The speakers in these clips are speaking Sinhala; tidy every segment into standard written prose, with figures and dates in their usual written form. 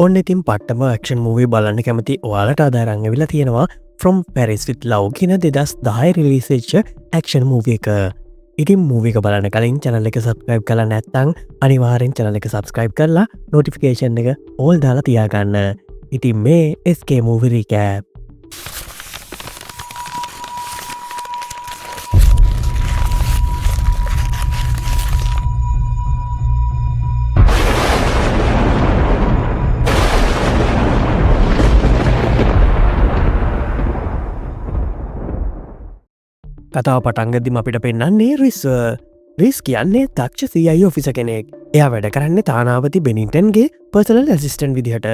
ඔන්න ඉතින් පට්ටම ක්ෂන් මූවී බලන්න කැමති ඔයාලට අදාරංග වෙලා තියෙනවා ෆ්‍රම් පැරිස්විට් ලව් කියන 2010 රිලිසේච්ච ක්ෂන් මූව එක. ඉතින් මූවික බලන්න කලින් චැනල එක සබස්ක්‍රයිබ් කලා නැත්තං අනිවාරෙන් චැනල එක සබස්ක්‍රයිබ් කරලා නොටිෆිකේෂන් එක ඕල් දාලා තියාගන්න. ඉතින් මේ SK මූවිරීකෑ. කතාව පටන්ගදිම අපිට පෙන්න්නන්නේ රිස් කියන්නේ තක්ෂ සයි ඔෆිස කෙනෙක්. එයා වැඩ කරන්න තානාවති බෙනිටන්ගේ පර්සනල් ඇසිස්ටන් විදිහට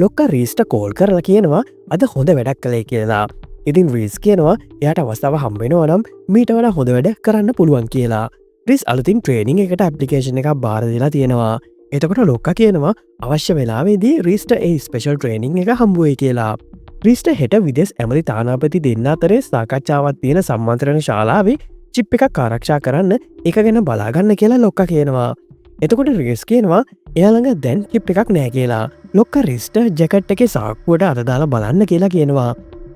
ලොක්ක රීස්ට කෝල් කරලා කියනවා අද හොඳ වැඩක් කළේ කියලා. ඉතින් රීස් කියනවා එයට අවස්ථාව හම්බෙනවා නම් මීට වඩා හොඳ වැඩ කරන්න පුළුවන් කියලා. රිස් අලුතින් ට්‍රේනිං එකට ඇප්ලිකේෂන එකක් බාරදිලා තියෙනවා. එතකොට ලොක්ක කියනවා අවශ්‍ය වෙලාවේදී රීස්ට ඒ ස්පෙෂල් ට්‍රේනිං එක හම්බුවේ කියලා. ්‍රිස්ට හෙට විදෙස් ඇමති තානාපති දෙන්න අතරේ සාකච්ඡාවත් තියෙන සම්මන්ත්‍රණ ශාලාවේ චිප් එකක් ආරක්ෂා කරන්න එක ගැන බලාගන්න කියලා ලොක්ක කියනවා. එතකොට රිස් කියනවා එයාළඟ දැන් චිප් එකක් නෑ කියලා. ලොක්ක රිස්ට ජැකට් එක සාක්කුවට අදදාලා බලන්න කියලා කියනවා.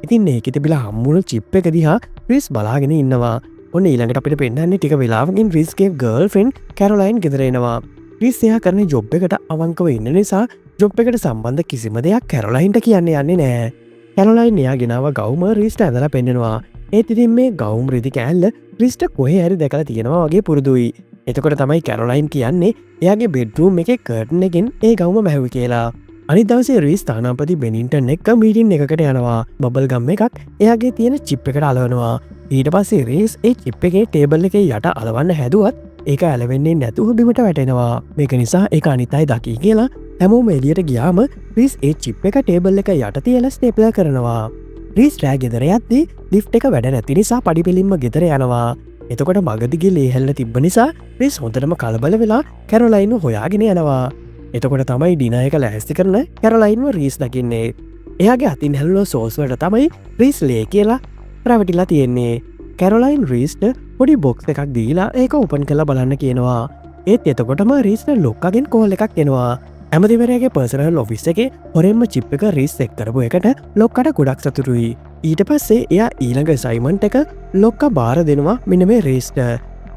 ඉතින් ඒකෙත බිලා හම්මුණ චිප් එක දිහා රිස් බලාගෙන ඉන්නවා. ඔන්න ඊළඟට අපිට පෙන්න්නන්නේ ටික වෙලාවකින් රිස්ගේ ගර්ල් ෆෙන්් කැරලයින් ගෙදරෙනවා. රිස් එයා කරන ජොබ් එකට අවංකව ඉන්න නිසා ජොබ් එකට සම්බන්ධ කිසිම දෙයක් කැරලයින්ට කියන්නේ යන්නේ නෑ. කැරලයින් එයා ගෙනාව ගෞම රිස්ට ඇදලා පෙන්නෙනවා. ඒත් ඉතින් මේ ගෞම් රිදි කෑල්ල රිස්ට කොහ ඇරි දැකලා තියෙනවා වගේ පුරුදුයි. එතකොට තමයි කැරලයින් කියන්නේ එයාගේ බෙඩ්රූම් එක කර්ටන එකෙන් ඒ ගෞම මැහවි කියලා. අනි දවසේ රීස් තානාපති බෙනින්ටන් එක්ක මීටින් එකකට යනවා. බබල් ගම්ම එකක් එයාගේ තියෙන චිප් එකට අලවනවා. ඊට පස්සේ රීස් ඒ චිප් එකේ ටේබල් එක යට අලවන්න හැදුවත් ඒක ඇලවෙන්නේ නැතුව බිමට වැටෙනවා. මේක නිසා එක අනිතයි දකි කියලා හැමෝම එලියට ගියාම රිස් ඒ චිප් එක ටේබල් එක යට තියල ස්ටේපල කරනවා. රිස් රෑ ගෙදර යත්දී ලිෆ් එක වැඩ නැති නිසා පඩිපිලින්ම ගෙදර යනවා. එතකොට මගදිගේ ලේහැල්ල තිබ්බ නිසා රිස් හොඳටම කලබල වෙලා කැරොලයින්ව හොයාගෙන යනවා. එතකොට තමයි ඩිනායක ලෑස්ති කරන කැරොලයින්ව රීස් දකින්නේ. එයාගේ අතින් හැල්ලෝ සෝස්වට තමයි රිස් ලේ කියලා ප්‍රැවටිලා තියෙන්නේ. කැරොලයින් රීස්ට පොඩි බොක්ස් එකක් දීලා ඒක උපන් කළ බලන්න කියනවා. ඒත් එතකොටම රීස්ට ලොක්කගෙන් කෝල් එකක් එනවා. ඇමතිවරයාගේ පර්සනල් ඔෆිස් එක හොරෙන්ම චිප් එක රිස් එක් කරපු එකට ලොක්කට ගොඩක් සතුරුයි. ඊට පස්සේ එයා ඊළඟ සයිමන්ට එක ලොක්ක බාර දෙනවා මෙන මේ රේස්ට.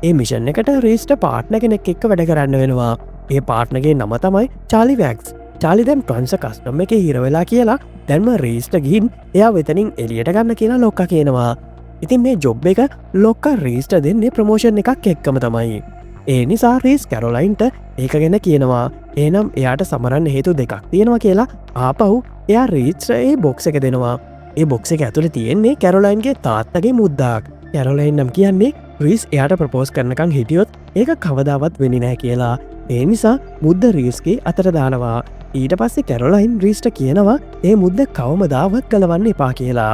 ඒ මිෂන් එකට රේස්ට පාට්න කෙනෙක් එක්ක වැඩ කරන්න වෙනවා. ඒ පාට්නගේ නම තමයි චාලි වැක්ස්. චාලි දැම් ප්‍රංස කස්ටම් එක හිරවෙලා කියලා දැන්ම රේස්ට ගින් එයා වෙතනින් එලියට ගන්න කියලා ලොක්ක කියනවා. ඉතින් මේ ජොබ් එක ලොක්ක රේස්ට දෙන්නේ ප්‍රමෝෂන් එකක් එක්කම තමයි. ඒ නිසා රීස් කැරොලයින්ට ඒක ගැන කියනවා. ඒනම් එයාට සමරන්න හේතු දෙකක් තියෙනවා කියලා ආපහු එයා රීච්ට ඒ බොක්ස එක දෙනවා. ඒ බොක්ස එක ඇතුළ තියෙන්නේ කැරොලයින්ගේ තාත්තගේ මුද්දාක්. කැරොලයින් නම් කියන්නේ රීස් එයාට ප්‍රපෝස් කරනකං හිටියොත් ඒක කවදාවත් වෙනි නෑ කියලා. ඒ නිසා මුද්ද රීස්ගේ අතර දානවා. ඊට පස්සේ කැරොලයින් රීස්ට කියනවා ඒ මුද්ද කවමදාවත් කලවන්න එපා කියලා.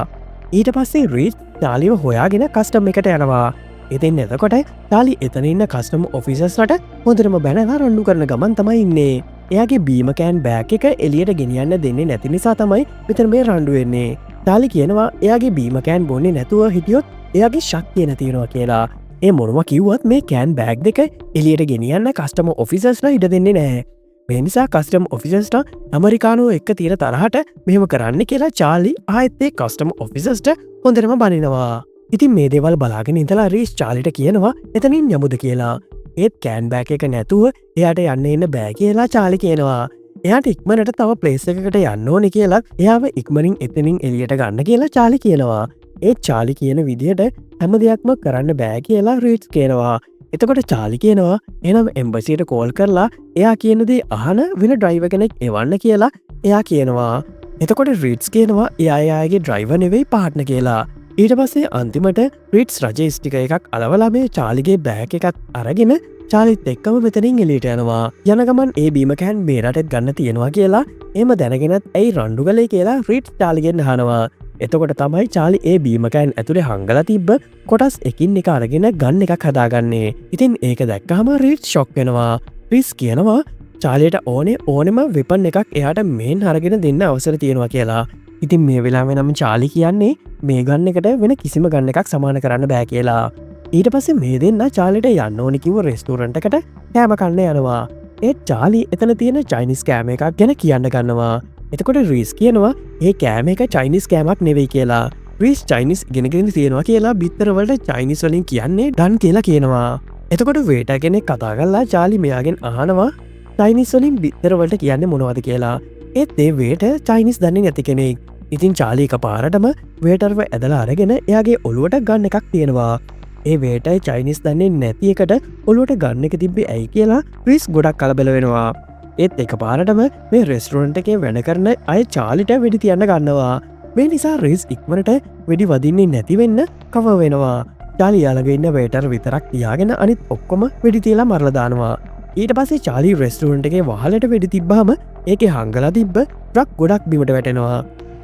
ඊට පස්සේ රීස් තාලිව හොයාගෙන කස්ටම් එකට යනවා. ඉතින් එතකොට තාලි එතන ඉන්න කස්ටම් ඔෆිසස්ලට හොඳටම බැනලා රණ්ඩු කරන ගමන් තමයි ඉන්නේ. එයාගේ බීමකෑන් බෑක් එක එලියට ගෙනියන්න දෙන්නේ නැති නිසා තමයි මෙතන මේ රණ්ඩුවෙන්නේ. තාලි කියනවා එයාගේ බීමකෑන් බොන්නේ නැතුව හිටියොත් එයාගේ ශක්තිය නැතියෙනවා කියලා. ඒ මොනම කිව්වත් මේ කෑන් බෑග් දෙක එලියට ගෙනියන්න කස්ටම ඔෆිසස්ලා ඉඩ දෙන්නේ නෑ. මේ නිසා කස්ටම් ඔෆිසස්ට ඇමරිකානුව එක්ක තියෙන තරහට මෙහෙම කරන්න කියලා චාලි ආයත්තේ කස්ටම් ඔෆිසස්ට හොඳටම බනිනවා. ඉතින් මේ දේවල් බලාගෙන ඉඳලා රීස් චාලිට කියනවා එතනින් යමුද කියලා. ඒත් කෑන් බෑක එක නැතුව එයාට යන්න එන්න බෑ කියලා චාලි කියනවා. එයාට ඉක්මනට තව ප්ලේස් එකකට යන්න ඕනෙ කියලා එයාව ඉක්මනින් එතනින් එලියට ගන්න කියලා චාලි කියනවා. ඒත් චාලි කියන විදිහට හැම දෙයක්ම කරන්න බෑ කියලා රීට්ස් කියනවා. එතකොට චාලි කියනවා එනම් එම්බසිට කෝල් කරලා එයා කියනදේ අහන වෙන ඩ්‍රයිව කෙනෙක් එවන්න කියලා එයා කියනවා. එතකොට රීට්ස් කියනවා එයායාගේ ඩ්‍රයිව නෙවෙයි පාට්න කියලා. ඊට පස්සේ අන්තිමට රිට්ස් රජේස්ටික එකක් අලවලා මේ චාලිගේ බෑක එකත් අරගෙන චාලිත් එක්කම මෙතනින් එලියට යනවා. යනගමන් ඒ බීමකෑන් බේරටත් ගන්න තියෙනවා කියලා එම දැනගෙනත් ඇයි රණ්ඩු කලේ කියලා රිට්ස් චාලිගෙන් හනවා. එතකොට තමයි චාලි ඒ බීමකෑන් ඇතුළේ හංගල තිබ්බ කොටස් එකින් එක අරගෙන ගන්න එකක් හදාගන්නේ. ඉතින් ඒක දැක්කහම රිට් ෂොක් වෙනවා. රිස් කියනවා චාලියට ඕනෙම විපන් එකක් එයාට මේන් හරගෙන දෙන්න අවසර තියෙනවා කියලා. ඉතින් මේ වෙලාම නම් චාලි කියන්නේ මේ ගන්න එකට වෙන කිසිම ගන්න එකක් සමාන කරන්න බෑ කියලා. ඊට පස්සේ මේ දෙන්න චාලිට යන්න ඕනි කිව්ව රෙස්ටෝරන්ට් එකට කෑම කන්න යනවා. ඒත් චාලි එතන තියෙන චයිනිස් කෑම එකක් ගැන කියන්න ගන්නවා. එතකොට රීස් කියනවා ඒ කෑම එක චයිනිස් කෑමක් නෙවෙයි කියලා. රීස් චයිනිස් ගෙනගෙන තියෙනවා කියලා බිත්තරවලට චයිනිස් වලින් කියන්නේ ඩන් කියලා කියනවා. එතකොට වේට කෙනෙක් කතා කරලා චාලි මෙයාගෙන් අහනවා චයිනිස් වලින් බිත්තරවලට කියන්නේ මොනවද කියලා. ඒත් ඒ වේට චයිනිස් දන්නේ නැති කෙනෙක්. ඉතින් චාලි එක පාරටම වේටර්ව ඇදලා අරගෙන එයාගේ ඔළුවට ගන්න එකක් තියෙනවා. ඒ වේටයි චයිනිස් දන්නේ නැති එකට ඔළුවට ගන්න එක තිබ්බේ ඇයි කියලා රීස් ගොඩක් කලබල වෙනවා. ඒත් එක පාරටම මේ රෙස්ටරන්ට් එකේ වැඩ කරන අය චාලිට වෙඩි තියන්න ගන්නවා. මේ නිසා රීස් ඉක්මනට වෙඩි වදින්නේ නැතිවෙන්න කව වෙනවා. චාලි යාළඟ ඉන්න වේටර් විතරක් තියාගෙන අනිත් ඔක්කොම වෙඩි තියලා මරලා දානවා. ඊට පස්සේ චාලි රෙස්ටරන්ට් එකේ වහලට වෙඩි තිබ්බාම ඒකේ හංගලා තිබ්බ ට්‍රක් ගොඩක් බිමට වැටෙනවා.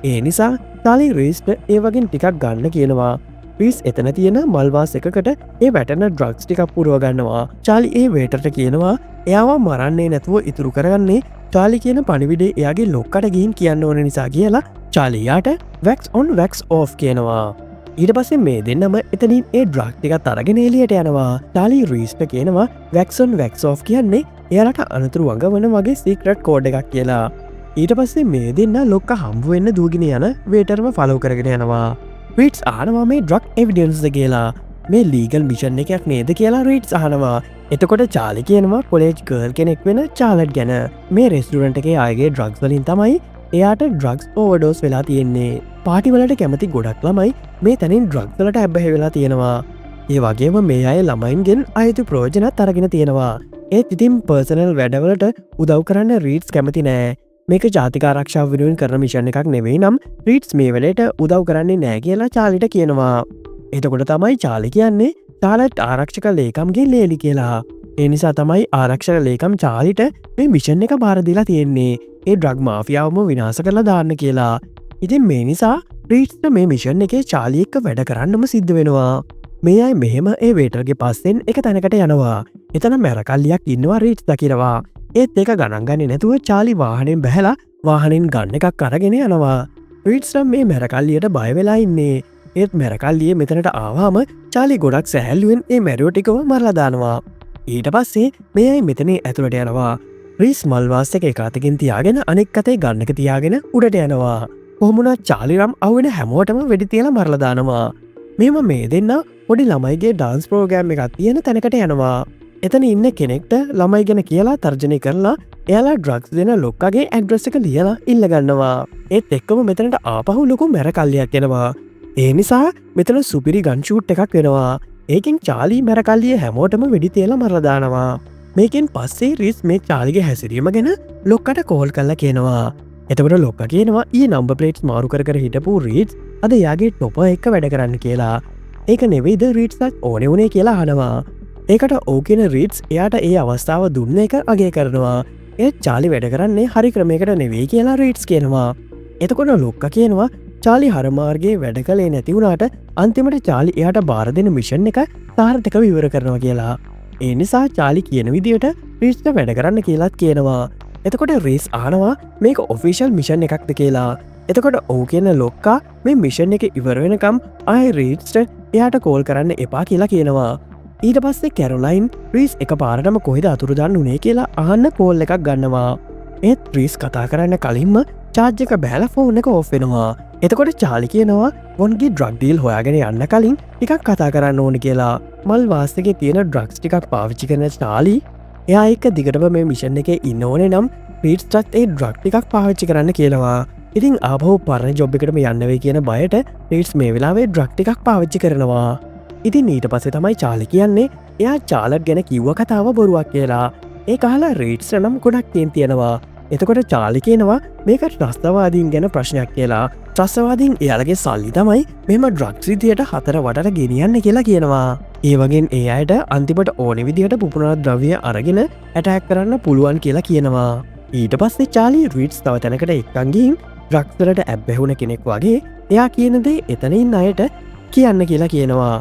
ඒ නිසා චාලි රීස්ට ඒ වගේ ටිකක් ගන්න කියනවා. රීස් එතන තියෙන මල්වාස් එකකට ඒ වැටන ඩ්‍රග්ස් ටිකක් පුරුව ගන්නවා. චාලි ඒ වේටට කියනවා එයාව මරන්නේ නැතුව ඉතුරු කරගන්නේ චාලි කියන පණිවිඩේ එයාගේ ලොක්කට ගිහින් කියන්න ඕන නිසා කියලා චාලියාට වැක්ස් ඔන් වැක්ස් ඕෆ් කියනවා. ඊට පස්සේ මේ දෙන්නම එතනින් ඒ ඩ්‍රග් ටිකත් අරගෙන එලියට යනවා. චාලි රීස්ට කියනවා වැක්ස් ඔන් වැක්ස් ඕෆ් කියන්නේ එයාලට අනතුරු වඟවන වගේ සීක්‍රට් කෝඩ් එකක් කියලා. ඊට පස්සේ මේ දෙන්න ලොක්ක හම්බුවෙන්න දූගෙන යන වේටර්ම ෆලෝ කරගෙන යනවා. රීට්ස් අහනවා මේ ඩ්‍රග් එවිඩන්ස්ද කියලා. මේ ලීගල් මිෂන් එකක් නේද කියලා රීට්ස් අහනවා. එතකොට චාලි කියනවා කොලේජ් ගර්ල් කෙනෙක් වෙන චාලට් ගැන. මේ රෙස්ටරන්ට් එකේ අයගේ ඩ්‍රග්ස් වලින් තමයි එයාට ඩ්‍රග්ස් ඕවර්ඩෝස් වෙලා තියෙන්නේ. පාටිවලට කැමති ගොඩක් ළමයි මේ තැනින් ඩ්‍රග්ස් වලට ඇබ්බැහි වෙලා තියෙනවා. ඒ වගේම මේ අය ළමයින්ගෙන් අයුතු ප්‍රයෝජනත් අරගෙන තියෙනවා. ඒත් ඉතින් පර්සනල් වැඩවලට උදව් කරන්න රීට්ස් කැමති නෑ. මේක ජාතික ආරක්ෂාව වෙනුවෙන් කරන මිෂන් එකක් නෙවෙයි නම් රීට්ස් මේ වෙලේට උදව් කරන්නේ නෑ කියලා චාලිට කියනවා. එතකොට තමයි චාලි කියන්නේ චාලට් ආරක්ෂක ලේකම්ගේ ලේලි කියලා. ඒ නිසා තමයි ආරක්ෂක ලේකම් චාලිට මේ මිෂන් එක බාර දීලා තියෙන්නේ ඒ ඩ්‍රග් මාෆියාවම විනාශ කරලා දාන්න කියලා. ඉතින් මේ නිසා රීට්ස්ට මේ මිෂන් එකේ චාලි එක්ක වැඩ කරන්නම සිද්ධ වෙනවා. මේ අය මෙහෙම ඒ වේටර්ගේ පස්සෙන් එක තැනකට යනවා. එතන මැරකල්ලියක් ඉන්නවා රීට්ස් දකිනවා. ඒත් ඒක ගණන් ගන්නේ නැතුව චාලි වාහනෙන් බැහැලා වාහනෙන් ගන්න එකක් අරගෙන යනවා. රීට්ස් නම් මේ මැරකල්ලියට බය වෙලා ඉන්නේ. ඒත් මැරකල්ලිය මෙතනට ආවාම චාලි ගොඩක් සැහැල්ලුවෙන් ඒ මැරියෝ ටිකව මරලා දානවා. ඊට පස්සේ මේ අය මෙතනේ ඇතුළට යනවා. රීස් මල්වාස් එක එකතකින් තියාගෙන අනෙක් අතේ ගන්නක තියාගෙන උඩට යනවා. කොහොමුණත් චාලිරම් අවුවෙන හැමෝටම වෙඩි තියලා මරලා දානවා. මෙම මේ දෙන්න පොඩි ළමයිගේ ඩාන්ස් ප්‍රෝග්‍රෑම් එකක් තියෙන තැනකට යනවා. එතන ඉන්න කෙනෙක්ට ළමයි ගැන කියලා තර්ජනය කරලා එයාලා ඩ්‍රග්ස් දෙන ලොක්කගේ ඇඩ්‍රස් එක ලියලා ඉල්ලගන්නවා. ඒත් එක්කම මෙතනට ආපහු ලොකු මැරකල්ලියක් එනවා. ඒ නිසා මෙතන සුපිරි ගන්ෂූට් එකක් වෙනවා. ඒකින් චාලි මැරකල්ලිය හැමෝටම වෙඩි තියලා මරලා දානවා. මේකෙන් පස්සේ රීස් මේ චාලිගේ හැසිරීම ගැන ලොක්කට කෝල් කරලා කියනවා. එතකොට ලොක්ක කියනවා ඊ නම්බර් ප්ලේට්ස් මාරු කර හිටපු රීඩ්ස් අද යාගේ ටොප එක්ක වැඩ කරන්න කියලා. ඒක නෙවෙයිද රීඩ්ස්ත් ඕනේ වුණේ කියලා අහනවා. ඒකට ඕකෙන රීඩ්ස් එයාට ඒ අවස්ථාව දුන්න එක අගේ කරනවා. ඒත් චාලි වැඩ කරන්නේ හරි ක්‍රමයකට නෙවෙයි කියලා රීඩ්ස් කියනවා. එතකොට ලොක්ක කියනවා චාලි හරමාර්ගේ වැඩ කළේ නැතිවුණට අන්තිමට චාලි එයාට බාර දෙන මිෂන් එක සාර්ථක විවර කරනවා කියලා. ඒ නිසා චාලි කියන විදියට රීස්ට වැඩ කරන්න කියලාත් කියනවා. එතකොට රීස් ආනවා මේක ඔෆිෂල් මිෂන් එකක්ද කියලා. එතකොට ඕ කියන ලොක්කා මේ මිෂන් එක ඉවර වෙනකම් අය රීස්ට එයාට කෝල් කරන්න එපා කියලා කියනවා. ඊට පස්සේ කැරොලයින් රීස් එක පාරටම කොහෙද අතුරුදන්න උනේ කියලා අහන්න කෝල් එකක් ගන්නවා. ඒත් රීස් කතා කරන්න කලින්ම චාර්ජක බෑල ෆෝන් එක ඔෆ් වෙනවා. එතකොට චාලි කියනවා වොන්ගේ ඩ්‍රග් ඩීල් හොයාගෙන යන්න කලින් ටිකක් කතා කරන්න ඕනි කියලා. මල් වාස්තගේ තියෙන ඩ්‍රග්ස් ටිකක් පාවිච්චි කරන චාලි එයා එක්ක දිගටම මේ මිෂන් එකේ ඉන්න ඕනේ නම් රීඩ්ස්ටත් ඒ ඩ්‍රග් ටිකක් පාවිච්චි කරන්න කියනවා. ඉතින් ආපහු පරණ ජොබ් එකටම යන්න වෙයි කියන බයට රීඩ්ස් මේ වෙලාවේ ඩ්‍රග් ටිකක් පාවිච්චි කරනවා. ඉතින් ඊට පස්සේ තමයි චාලි කියන්නේ එයා චාලට් ගැන කිව්ව කතාව බොරුවක් කියලා. ඒ කාලා රීඩ්ස් නම් ගොඩක් තියෙනවා. එතකොට චාලි කියනවා මේක ත්‍රස්තවාදීන් ගැන ප්‍රශ්නයක් කියලා. ත්‍රස්තවාදීන් එයාලගේ සල්ලි තමයි මෙම ඩ්‍රග්ස් විදියට 4 වටට ගෙනියන්න කියලා කියනවා. ඒ වගේ ඒ අයට අන්තිමට ඕනෙ විදිහට පුපුරන ද්‍රව්‍ය අරගෙන ඇටැක් කරන්න පුළුවන් කියලා කියනවා. ඊට පස්සේ චාලි රීඩ්ස් තව තැනකට එක්කන් ගිහින් ඩ්‍රග්ස් වලට ඇබ්බැහුණ කෙනෙක් වගේ එයා කියන දේ එතන ඉන්න අයට කියන්න කියලා කියනවා.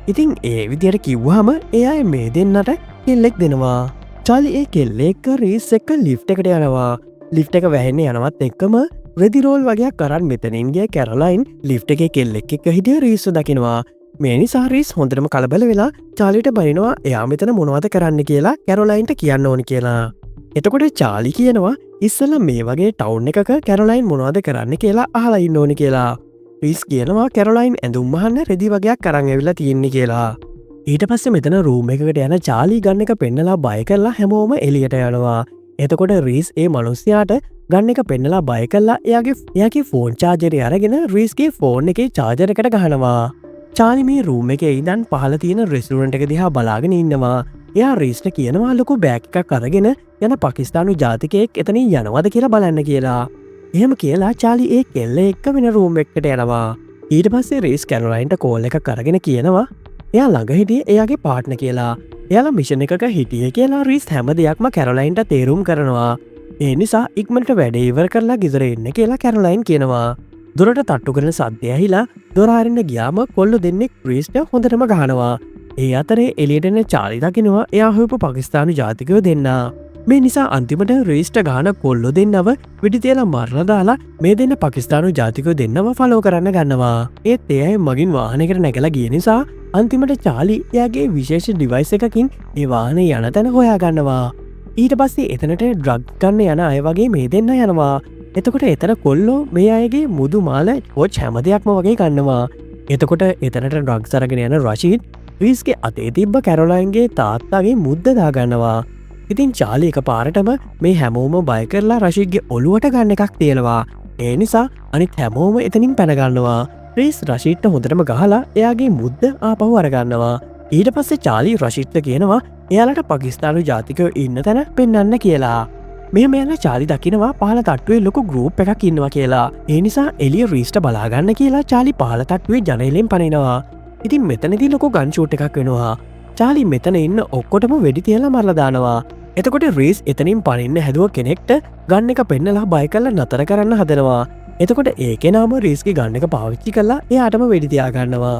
ඉතින් ඒ විදියට කිව්වහම ඒ අය මේ දෙන්නට කෙල්ලෙක් දෙනවා. චාලි ඒ කෙල්ලෙක් රීස් එක්ක ලිෆ්ට් එකට යනවා. ලිෆ්ට් එක වැහෙන්න යනවත් එක්කම රෙදිරෝල් වගේ කරන් මෙතනින්ගේ කැරලයින් ලිෆ්ට් එකේ කෙල්ලෙක් එක්ක හිටිය රීස්ව දකිනවා. මේ නිසා රීස් හොඳටම කලබල වෙලා චාලිට බනිනවා එයා මෙතන මොනවද කරන්න කියලා කැරොලයින්ට කියන්න ඕනි කියලා. එතකොට චාලි කියනවා ඉස්සල මේ වගේ ටවුන් එකක කැරොලයින් මොනවද කරන්න කියලා අහලා ඉන්න ඕනි කියලා. රිස් කියනවා කැරොලයින් ඇඳුම් අහන්න රෙදි වගේක් කරන් ඇවිල්ලා තියෙන්නේ කියලා. ඊට පස්සේ මෙතන රූම් එකකට යන චාලි ගන්න එක පෙන්නලා බය කරලා හැමෝම එළියට යනවා. එතකොට රීස් ඒ මනුස්සයාට ගන්න එක පෙන්නලා බය කරලා එයාගේ ෆෝන් චාර්ජරය අරගෙන රීස්ගේ ෆෝන් එකේ චාර්ජර් එකට ගහනවා. චාලි මේ රූම් එකේ ඉඳන් පහළ තියෙන රෙස්ටුරන්ට් එක දිහා බලාගෙන ඉන්නවා. එයා රීස්ට කියනවා ලොකු බෑග් එකක් අරගෙන යන පාකිස්තානු ජාතිකයෙක් එතනින් යනවද කියලා බලන්න කියලා. එහෙම කියලා චාලි ඒ කෙල්ල එක්ක වෙන රූම් එකකට යනවා. ඊට පස්සේ රීස් කැරොලයින්ට කෝල් එකක් අරගෙන කියනවා එයා ළඟ හිටියේ එයාගේ පාර්ට්නර් කියලා. එයාලා මිෂන් එකක හිටියේ කියලා රීස් හැම දෙයක්ම කැරොලයින්ට තේරුම් කරනවා. ඒ නිසා ඉක්මනට වැඩේ ඉවර කරලා ගෙදර එන්න කියලා කැරොලයින් කියනවා. දොරට තට්ටු කරන සද්දය ඇහිලා දොර අරින්න ගියාම කොල්ලෝ දෙන්නෙක් රීස්ට හොඳටම ගහනවා. ඒ අතරේ එළියටන චාලි දකිනවා එයා හොයපු පාකිස්තානු ජාතිකයෝ දෙන්නා. මේ නිසා අන්තිමට රීස්ට ගාන කොල්ලෝ දෙන්නව වෙඩි තියලා මරලා දාලා මේ දෙන්න පාකිස්තානු ජාතිකයෝ දෙන්නව ෆලෝ කරන්න ගන්නවා. ඒත් ඒ අය මගින් වාහනයකට නැගලා ගිය නිසා අන්තිමට චාලි එයාගේ විශේෂ ඩිවයිස් එකකින් ඒ වාහනේ යන තැන හොයා ගන්නවා. ඊට පස්සේ එතනට ඩ්‍රග් ගන්න යන අය වගේ මේ දෙන්න යනවා. එතකොට එතන කොල්ලෝ මේ අයගේ මුදු මාල පෝච් හැම දෙයක්ම වගේ ගන්නවා. එතකොට එතනට ඩ්‍රග්ස් අරගෙන යන රෂීඩ් රීස්ගේ අතේ තිබ්බ කැරොලයින්ගේ තාත්තාගේ මුද්ද දාගන්නවා. ඉතින් චාලි එක පාරටම මේ හැමෝම බය කරලා රෂීඩ්ගේ ඔළුවට ගන්න එකක් තියෙනවා. ඒ නිසා අනිත් හැමෝම එතනින් පැනගන්නවා. රීස් රෂීඩ්ට හොඳටම ගහලා එයාගේ මුද්ද ආපහු අරගන්නවා. ඊට පස්සේ චාලි රෂීඩ්ට කියනවා එයාලට පාකිස්තානු ජාතිකයෝ ඉන්න තැන පෙන්වන්න කියලා. මෙහෙම යන චාලි දකිනවා පහළ තට්ටුවේ ලොකු ගෲප් එකක් ඉන්නවා කියලා. ඒ නිසා එළිය රීස්ට බලාගන්න කියලා චාලි පහළ තට්ටුවේ ජනේලෙන් පනිනවා. ඉතින් මෙතනදී ලොකු ගන් ෂූට් එකක් වෙනවා. චාලි මෙතන ඉන්න ඔක්කොටම වෙඩි තියලා මරලා දානවා. එතකොට රීස් එතනින් පනින්න හැදුව කෙනෙක්ට ගන්න එක පෙන්නලා බය කරලා නතර කරන්න හදනවා. එතකොට ඒ කෙනාම රීස්ගේ ගන්න එක පාවිච්චි කරලා එයාටම වෙඩි තියාගන්නවා.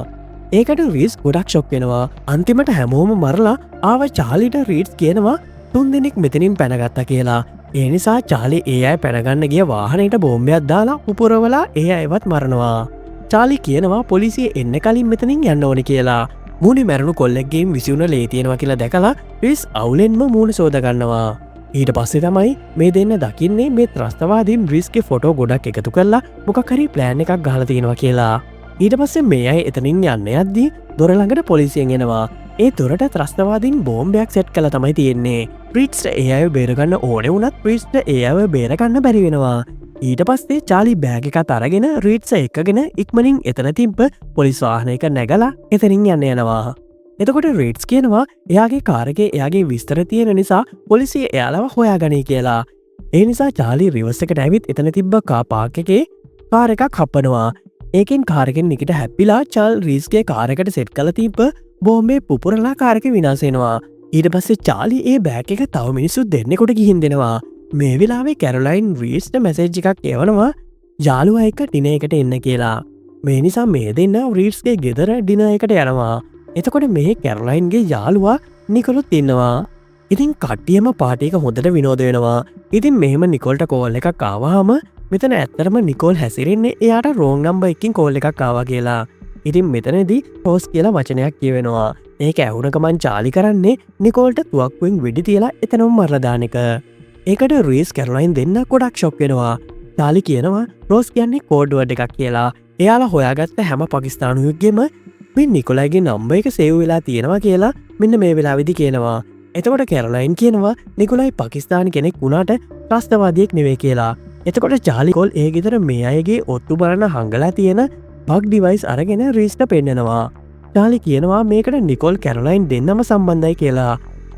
ඒකට රීස් ගොඩක් ෂොක් වෙනවා. අන්තිමට හැමෝම මරලා ආව චාලිට රීස් කියනවා 3 දෙනෙක් මෙතනින් පැනගත්තා කියලා. ඒ නිසා චාලි ඒ අය පැනගන්න ගිය වාහනයට බෝම්බයක් දාලා උපුරවලා ඒ අයවත් මරනවා. චාලි කියනවා පොලිසිය එන්න කලින් මෙතනින් යන්න ඕනි කියලා. මූුණි මැරුණු කොල්ලෙක්ගේම් විසිවුණ ලේ තියෙනවා කියලා දැකලා රිස් අවුලෙන්ම මූුණ සෝදගන්නවා. ඊට පස්සේ තමයි මේ දෙන්න දකින්නේ මේ ත්‍රස්තවාදීන් රිස්ගේ ෆොටෝ ගොඩක් එකතු කරලා මොකක්හරි ප්ලෑන් එකක් ගහලා තියෙනවා කියලා. ඊට පස්සේ මේ අය එතනින් යන්න යද්දී දොරළඟට පොලිසියෙන් එනවා. ඒ දොරට ත්‍රස්තවාදීන් බෝම්බයක් සෙට් කළ තමයි තියෙන්නේ. ප්‍රීට්ස්ට ඒ අය බේරගන්න ඕන වුනත් ප්‍රීස්ට ඒ අව බේරගන්න බැරි වෙනවා. ඊට පස්සේ චාලි බෑග එකත් අරගෙන රීට්ස එකගෙන ඉක්මනින් එතන තිබ්බ පොලිස් වාහනයක නැගලා එතනින් යන්න යනවා. එතකොට රීට්ස් කියනවා එයාගේ කාරගේ එයාගේ විස්තර තියෙන නිසා පොලිසිය එයාලව හොයාගනී කියලා. ඒ නිසා චාලි රිවර්ස් එකට ඇවිත් එතන තිබ්බ කාපාක් එකේ කාර එකක් හප්පනවා. ඒකෙන් කාරකෙන් නිකට හැපිලා චාල් රීස්ගේ කාරකට සෙට් කළ තිබ්බ බෝම්බේ පුපුරලා කාරක විනාසෙනවා. ඊට පස්සේ චාලි ඒ බෑග් එක තව මිනිස්සු දෙන්නෙකොට ගිහින් දෙනවා. මේ වෙලාවේ කැරොලයින් රීස්ට මැසේජ් එකක් එවනවා යාළුවා එක්ක ඩින එකට එන්න කියලා. මේ නිසා මේ දෙන්න රීස්ගේ ගෙදර ඩින එකට යනවා. එතකොට මේ කැරොලයින්ගේ යාළුවා නිකොලුත් ඉන්නවා. ඉතින් කට්ටියම පාටියක හොඳට විනෝද වෙනවා. ඉතින් මෙහෙම නිකොල්ට කෝල් එකක් ආවාම මෙතන ඇත්තරම නිකෝල් හැසිරෙන්නේ එයාට රෝං නම්බ එකින් කෝල් එකක් ආවා කියලා. ඉතින් මෙතනදී රෝස් කියලා වචනයක් කියවෙනවා. ඒක ඇහුනකමන් චාලි කරන්නේ නිකෝල්ට තුවක්කුවෙන් වෙඩි තියලා එතනම් මරදාන එක. ඒකට රීස් කැරොලයින් දෙන්න ගොඩක් ෂොක් වෙනවා. චාලි කියනවා රෝස් කියන්නේ කෝඩ්වර්ඩ් එකක් කියලා. එයාලා හොයාගත්ත හැම පාකිස්තානුයෙක්ගෙම මේ නිකොලයිගේ නම්බර් එක සේව් වෙලා තියෙනවා කියලා මෙන්න මේ වෙලාවේදී කියනවා. එතකොට කැරොලයින් කියනවා නිකොලයි පාකිස්තානි කෙනෙක් වුණාට ත්‍රස්තවාදියෙක් නෙවෙයි කියලා. එතකොට චාලි කොල් ඒ ගෙදර මේ අයගේ ඔත්තු බලන හංගලා තියෙන බග් ඩිවයිස් අරගෙන රීස්ට පෙන්නනවා. චාලි කියනවා මේකට නිකොල් කැරොලයින් දෙන්නම සම්බන්ධයි කියලා.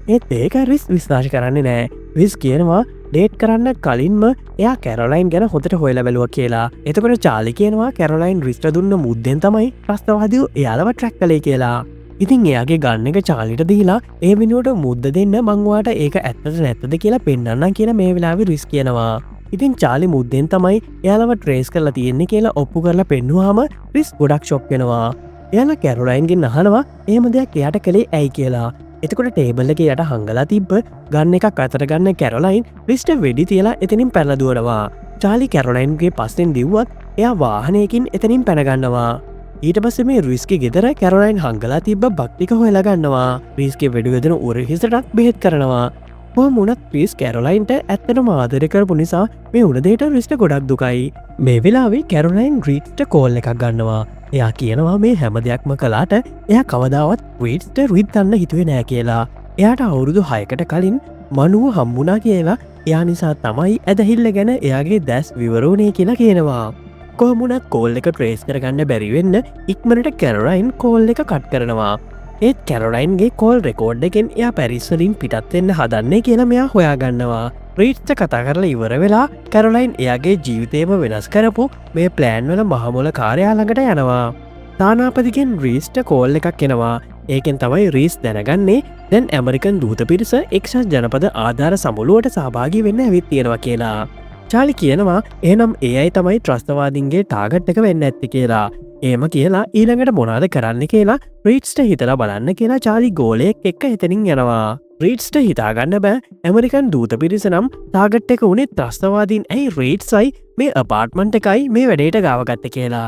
ඒත් ඒක රිස් විශ්වාස කරන්නේ නෑ. රිස් කියනවා ඩේට් කරන්න කලින්ම එයා කැරොලයින් ගැන හොඳට හොයලා බැලුවා කියලා. එතකොට චාලි කියනවා කැරොලයින් රිස්ට දුන්න මුද්දෙන් තමයි ත්‍රස්තවාදියෝ එයාලව ට්‍රැක් කළේ කියලා. ඉතින් එයාගේ ගන්න එක චාලිට දීලා ඒ වෙනුවට මුද්ද දෙන්න මංවාට ඒක ඇත්තට නැත්තද කියලා පෙන්වන්නම් කියලා මේ වෙලාවේ රිස් කියනවා. ඉතින් චාලි මුද්දෙන් තමයි එයාලව ට්‍රේස් කරලා තියෙන්නේ කියලා ඔප්පු කරලා පෙන්නුවාම රිස් ගොඩක් ෂොක් වෙනවා. එයාලා කැරොලයින්ගෙන් අහනවා එහෙම දෙයක් එයාට කළේ ඇයි කියලා. එතකොට ටේබල් එකේ යට හංගලා තිබ්බ ගන්න එකක් අතට ගන්න කැරොලයින් රිස්ට වෙඩි තියලා එතනින් පැනලා දුවනවා. චාලි කැරොලයින්ගේ පස්සෙන් දිව්වත් එයා වාහනයකින් එතනින් පැනගන්නවා. ඊට පස්සේ මේ රිස්ගේ ගෙදර කැරොලයින් හංගලා තිබ්බ බක් ටික හොයලා ගන්නවා. රිස්ගේ වෙඩි වෙදෙන උර හිසටත් බෙහෙත් කරනවා. මුණත් පිස් කැරොලයින්ට ඇත්තට ආදර කරපු නිසා මේ උනදේට රිස්ට ගොඩක් දුකයි. මේ වෙලාවේ කැරොලයින් ග්‍රීට්ට කෝල් එකක් ගන්නවා. එයා කියනවා මේ හැම දෙයක්ම කලාට එය කවදාවත් වීට්ට රිද්දන්න හිතුවේ නෑ කියලා. එයාට අවුරුදු 6කට කලින් මනුව හම්බුනා කියලා එයා නිසා තමයි ඇදහිල්ල ගැන එයාගේ දැස් විවරෝණය කියලා කියනවා. කොහමුණත් කෝල් එක ට්‍රේස් කරගන්න බැරිවෙන්න ඉක්මනට කැරොලයින් කෝල් එක කට් කරනවා. ඒත් කැරොලයින්ගේ කෝල් රෙකෝඩ් එකෙන් එයා පැරිස්වලින් පිටත්වෙන්න හදන්නේ කියලා මෙයා හොයාගන්නවා. රීට්ට කතා කරලා ඉවර වෙලා කැරොලයින් එයාගේ ජීවිතේම වෙනස් කරපු මේ ප්ලෑන්වල මහමොල කාර්යාළඟට යනවා. තානාපතිගෙන් රීස්ට කෝල් එකක් එනවා. ඒකෙන් තමයි රීස් දැනගන්නේ දැන් ඇමරිකන් දූත පිරිස එක්ෂත් ජනපද ආධාර සමුළුවට සභාගී වෙන්න ඇවිත් තියෙනවා කියලා. චාලි කියනවා එනම් ඒ අයි තමයි ත්‍රස්තවාදින්ගේ ටාගට් එක වෙන්න ඇත්ති කියලා. ඒම කියලා ඊළඟට මොනාද කරන්න කියලා රීට්ස්ට හිතලා බලන්න කියලා චාලි ගෝලයෙක් එක්ක එතනින් යනවා. රීට්ස්ට හිතාගන්න බෑ ඇමරිකන් දූත පිරිස නම් තාගට් එක උනේ ත්‍රස්තවාදීන් ඇයි රේට්සයි මේ අපාර්ට්මන්ට් එකයි මේ වැඩේට ගාවගත්ත කියලා.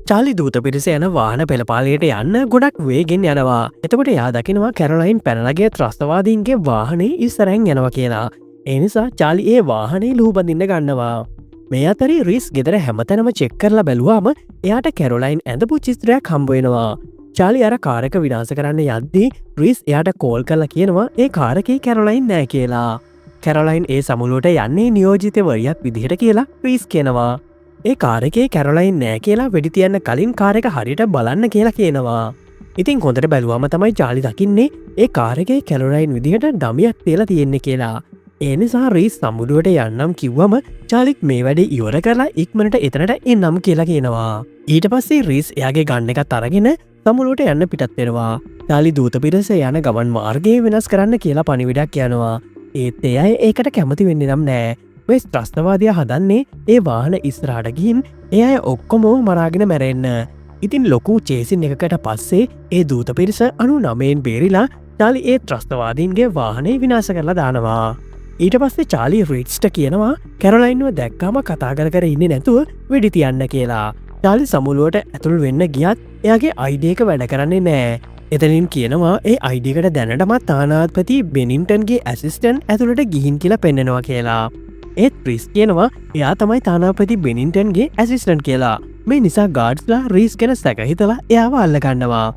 චාලි දූත පිරිස යන වාහන පෙළපාලයට යන්න ගොඩක් වේගෙන් යනවා. එතකොට යා දකිනවා කැරොලයින් පැනලගේ ත්‍රස්තවාදීන්ගේ වාහනේ ඉස්සරැන් යනවා කියලා. ඒ නිසා චාලි ඒ වාහනේ ලූබඳින්න ගන්නවා. මේ අතරේ රිස් ගෙදර හැමතැනම චෙක් කරලා බැලුවාම එයාට කැරොලයින් ඇඳපු චිත්‍රයක් හම්බවෙනවා. චාලි අර කාරක විනාස කරන්න යද්දී රිස් එයාට කෝල් කරලා කියනවා ඒ කාරකේ කැරොලයින් නෑ කියලා. කැරොලයින් ඒ සමුළුවට යන්නේ නියෝජිතවරියක් විදිහට කියලා රිස් කියනවා. ඒ කාරකේ කැරොලයින් නෑ කියලා වෙඩි තියන්න කලින් කාරක හරියට බලන්න කියලා කියනවා. ඉතින් හොඳට බැලුවම තමයි චාලි දකින්නේ ඒ කාරකේ කැරොලයින් විදිහට ඩමියක් තියලා තියෙන්නේ කියලා. ඒ නිසා රීස් සමුළුවට යන්නම් කිව්වම චාලිත් මේ වැඩේ ඉවර කරලා ඉක්මනට එතනට එන්නම් කියලා කියනවා. ඊට පස්සේ රීස් එයාගේ ගන්න එකත් අරගෙන සමුළුවට යන්න පිටත් වෙනවා. චාලි දූත පිරිස යන ගමන් මාර්ගය වෙනස් කරන්න කියලා පණිවිඩයක් යනවා. ඒත් ඒ අය ඒකට කැමති වෙන්නේ නම් නෑ. මේ ත්‍රස්තවාදය හදන්නේ ඒ වාහන ඉස්සරහට ගිහින් ඒ අය ඔක්කොම මරාගෙන මැරෙන්න. ඉතින් ලොකු චේසින් එකකට පස්සේ ඒ දූත පිරිස 99න් බේරිලා චාලි ඒ ත්‍රස්තවාදීන්ගේ වාහනේ විනාශ කරලා දානවා. ඊට පස්සේ චාලි රීට්ස්ට කියනවා කැරොලයින්ව දැක්කාම කතා කර ඉන්නේ නැතුව වෙඩි තියන්න කියලා. චාලි සමුළුවට ඇතුළ වෙන්න ගියත් එයාගේ අයිඩියක වැඩ කරන්නේ නෑ. එතනින් කියනවා ඒ අයිඩියකට දැනටමත් තානාත්පති බෙනින්ටන්ගේ ඇසිස්ටන් ඇතුළට ගිහින් කියලා පෙන්නෙනවා කියලා. ඒත් රිස් කියනවා එයා තමයි තානාපති බෙනින්ටන්ගේ ඇසිස්ටන් කියලා. මේ නිසා ගාඩ්ස්ලා රීස් ගැන සැකහිතලා එයාව අල්ලගන්නවා.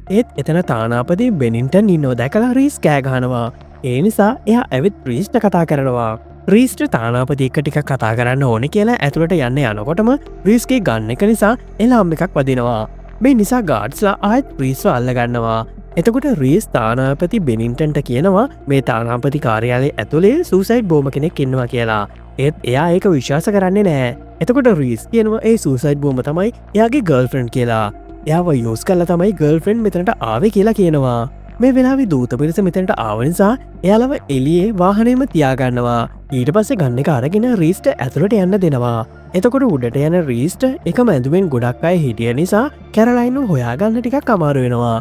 ඒත් එතන තානාපති බෙනින්ටන් ඉන්නෝ දැකලා රීස් කෑගහනවා. ඒ නිසා එයා ඇවිත් රීස්ට කතා කරනවා. රීස්ට තානාපති එක ටික කතා කරන්න ඕන කියලා ඇතුළට යන්න යනකොටම රීස්ගේ ගන්න එක නිසා එලාම් එකක් වදිනවා. මේ නිසා ගාඩ්ස්ලා ආයත් රීස්ව අල්ලගන්නවා. එතකොට රීස් තානාපති බෙනින්ටන්ට කියනවා මේ තානාපති කාර්යාලය ඇතුළේ සූසයිඩ් බෝම කෙනෙක් ඉන්නවා කියලා. ඒත් එයා ඒක විශ්වාස කරන්නේ නෑ. එතකොට රීස් කියනවා ඒ සූසයිඩ් බෝම තමයි එයාගේ ගර්ල්ෆ්‍රෙන්ඩ් කියලා. එයාව යෝස් කල්ල තමයි ගර්ල්ෆ්‍රෙන්ඩ් මෙතනට ආවේ කියලා කියනවා. මේ වෙලාවි දූත පිරිස මෙතැනට ආව නිසා එයාලව එලියේ වාහනයම තියාගන්නවා. ඊට පස්සේ ගන්න එක අරගෙන රීස්ට ඇතුළට යන්න දෙනවා. එතකොට උඩට යන රීස්ට එක මැදුවෙන් ගොඩක් අය හිටිය නිසා කැරලයින්ව හොයාගන්න ටිකක් අමාරු වෙනවා.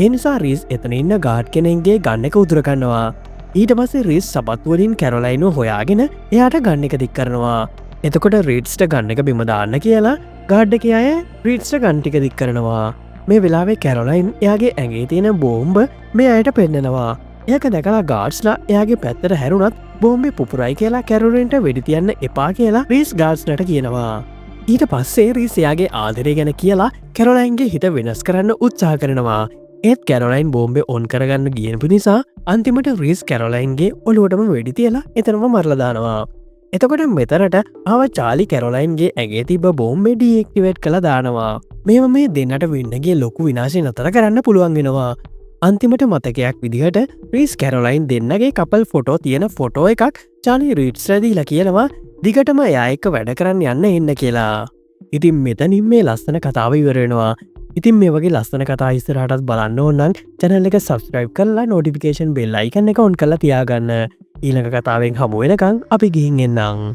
ඒ නිසා රීස් එතන ඉන්න ගාඩ් කෙනෙක්ගේ ගන්න එක උදුරගන්නවා. ඊට පස්සේ රීස් සපත්වලින් කැරලයින්ව හොයාගෙන එයාට ගන්න එක දික් කරනවා. එතකොට රීට්ස්ට ගන්න එක බිම දාන්න කියලා ගාඩ් එක අය රීට්ස්ට ගන්ටික දික් කරනවා. මේ වෙලාවේ කැරොලයින් එයාගේ ඇගේ තියෙන බෝම්බ මේ අයට පෙන්නෙනවා. ඒක දැකලා ගාඩ්ස්ලා එයාගේ පැත්තට හැරුණත් බෝම්බේ පුපුරයි කියලා කැරොලයින්ට වෙඩි තියන්න එපා කියලා රීස් ගාඩ්ස්ලට කියනවා. ඊට පස්සේ රීස් එයාගේ ආදරය ගැන කියලා කැරොලයින්ගේ හිත වෙනස් කරන්න උත්සාහ කරනවා. ඒත් කැරොලයින් බෝම්බේ ඔන් කරගන්න ගියනපු නිසා අන්තිමට රීස් කැරොලයින්ගේ ඔලුවටම වෙඩි තියලා එතනම මරලා දානවා. එතකොට මෙතරට ආව චාලි කැරොලයින්ගේ ඇගේ තිබ බෝම්බේ ඩීඑක්ටිවේට් කළ දානවා. මේම මේ දෙන්නට වෙන්නගේ ලොකු විනාශය නතර කරන්න පුළුවන් වෙනවා. අන්තිමට මතකයක් විදිහට රීස් කැරොලයින් දෙන්නගේ කපල් ෆොටෝ තියෙන ෆොටෝ එකක් චාලි රීට්ස් රැදීලා කියනවා දිගටම එයා එක්ක වැඩ කරන්න යන්න එන්න කියලා. ඉතින් මෙතනින් මේ ලස්සන කතාව ඉවරෙනවා. ඉතින් මේ වගේ ලස්සන කතා ඉස්සරහටත් බලන්න ඕනනම් channel එක subscribe කරලා notification bell icon එක on කරලා තියාගන්න. ඊළඟ කතාවෙන් හමු වෙනකන් අපි ගිහින් එන්නම්.